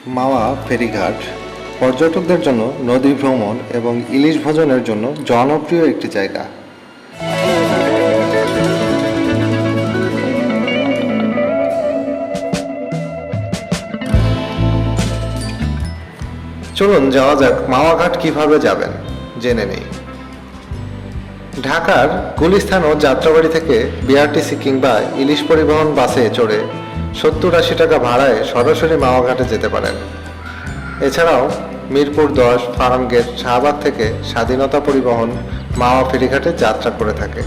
মাওয়া ফেরিঘাট পর্যটকদের জন্য নদী ভ্রমণ এবং ইলিশ ভোজনের জন্য জনপ্রিয় একটি জায়গা। চলুন যাওয়া যাক মাওয়া ঘাট কিভাবে যাবেন জেনে নেই। ঢাকার গুলিস্তান ও যাত্রাবাড়ি থেকে বিআরটিসি কিংবা ইলিশ পরিবহন বাসে চড়ে 70-80 টাকা ভাড়ায় সরাসরি মাওয়া ঘাটে যেতে পারেন। এছাড়াও মিরপুর 10, ফার্মগেট, শাহবাগ থেকে স্বাধীনতা পরিবহন মাওয়া ফেরিঘাটে যাত্রা করে থাকে।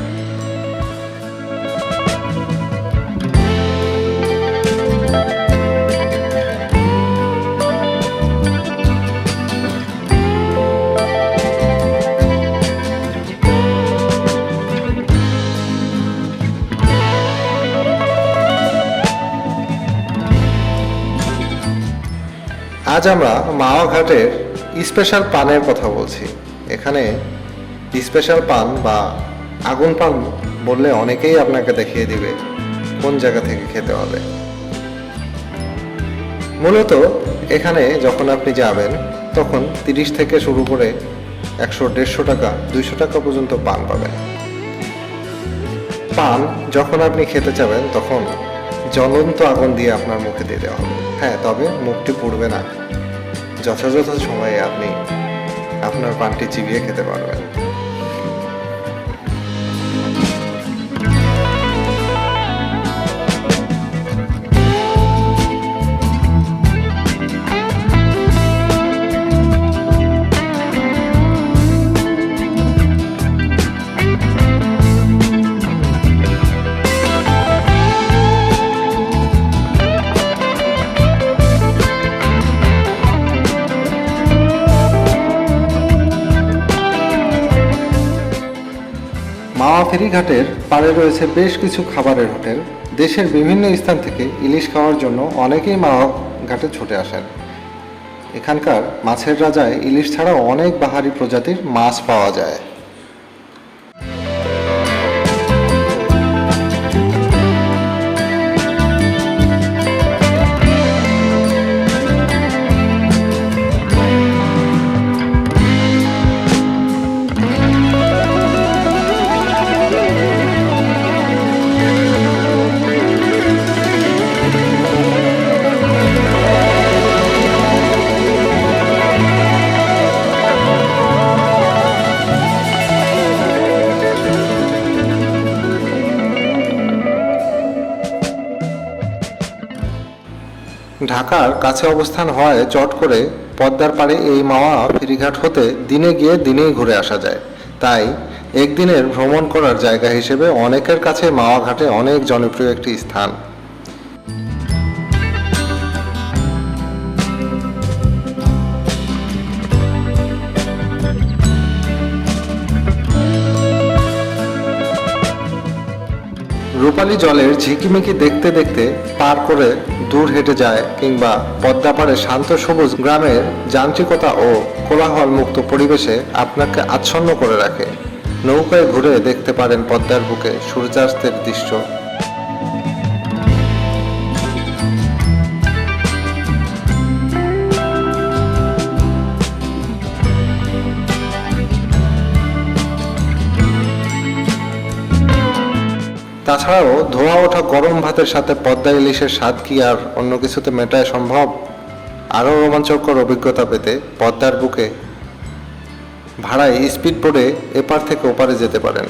আজ আমরা মাওয়া ঘাটের স্পেশাল পানের কথা বলছি। এখানে স্পেশাল পান বা আগুন পান বললে অনেকেই আপনাকে দেখিয়ে দিবে কোন জায়গা থেকে খেতে হবে। মূলত এখানে যখন আপনি যাবেন তখন 30 থেকে শুরু করে 100-150 টাকা 200 টাকা পর্যন্ত পান পাবেন। পান যখন আপনি খেতে চাবেন তখন জ্বলন্ত আগুন দিয়ে আপনার মুখে দিয়ে দেওয়া হবে। হ্যাঁ, তবে মুখটি পুড়বে না। যথাযথ সময়ে আপনি আপনার পানটি চিবিয়ে খেতে পারবেন। মাওয়া ফেরিঘাটের পাড়ে রয়েছে বেশ কিছু খাবারের হোটেল। দেশের বিভিন্ন স্থান থেকে ইলিশ খাওয়ার জন্য অনেকেই মাওয়া ঘাটে ছুটে আসেন। এখানকার মাছের রাজায় ইলিশ ছাড়াও অনেক বাহারি প্রজাতির মাছ পাওয়া যায়। ঢাকার কাছে অবস্থান হওয়ায় চট করে পদ্মার পাড়ে এই মাওয়া ফেরিঘাট হতে দিনে গিয়ে দিনেই ঘুরে আসা যায়। তাই একদিনের ভ্রমণ করার জায়গা হিসেবে অনেকের কাছে মাওয়া ঘাটে অনেক জনপ্রিয় একটি স্থান। রূপালী জলের ঝিকিমিকি দেখতে দেখতে পার করে দূর হেঁটে যায় কিংবা পদ্মা পাড়ে শান্ত সবুজ গ্রামের যান্ত্রিকতা ও কোলাহল মুক্ত পরিবেশে আপনাকে আচ্ছন্ন করে রাখে। নৌকায় ঘুরে দেখতে পারেন পদ্মার বুকে সূর্যাস্তের দৃশ্য। তাছাড়াও ধোয়া ওঠা গরম ভাতের সাথে পদ্মা ইলিশের স্বাদ কি আর অন্য কিছুতে মেটায় সম্ভব? আরও রোমাঞ্চকর অভিজ্ঞতা পেতে পদ্মার বুকে ভাড়ায় স্পিড বোটে এপার থেকে ওপারে যেতে পারেন।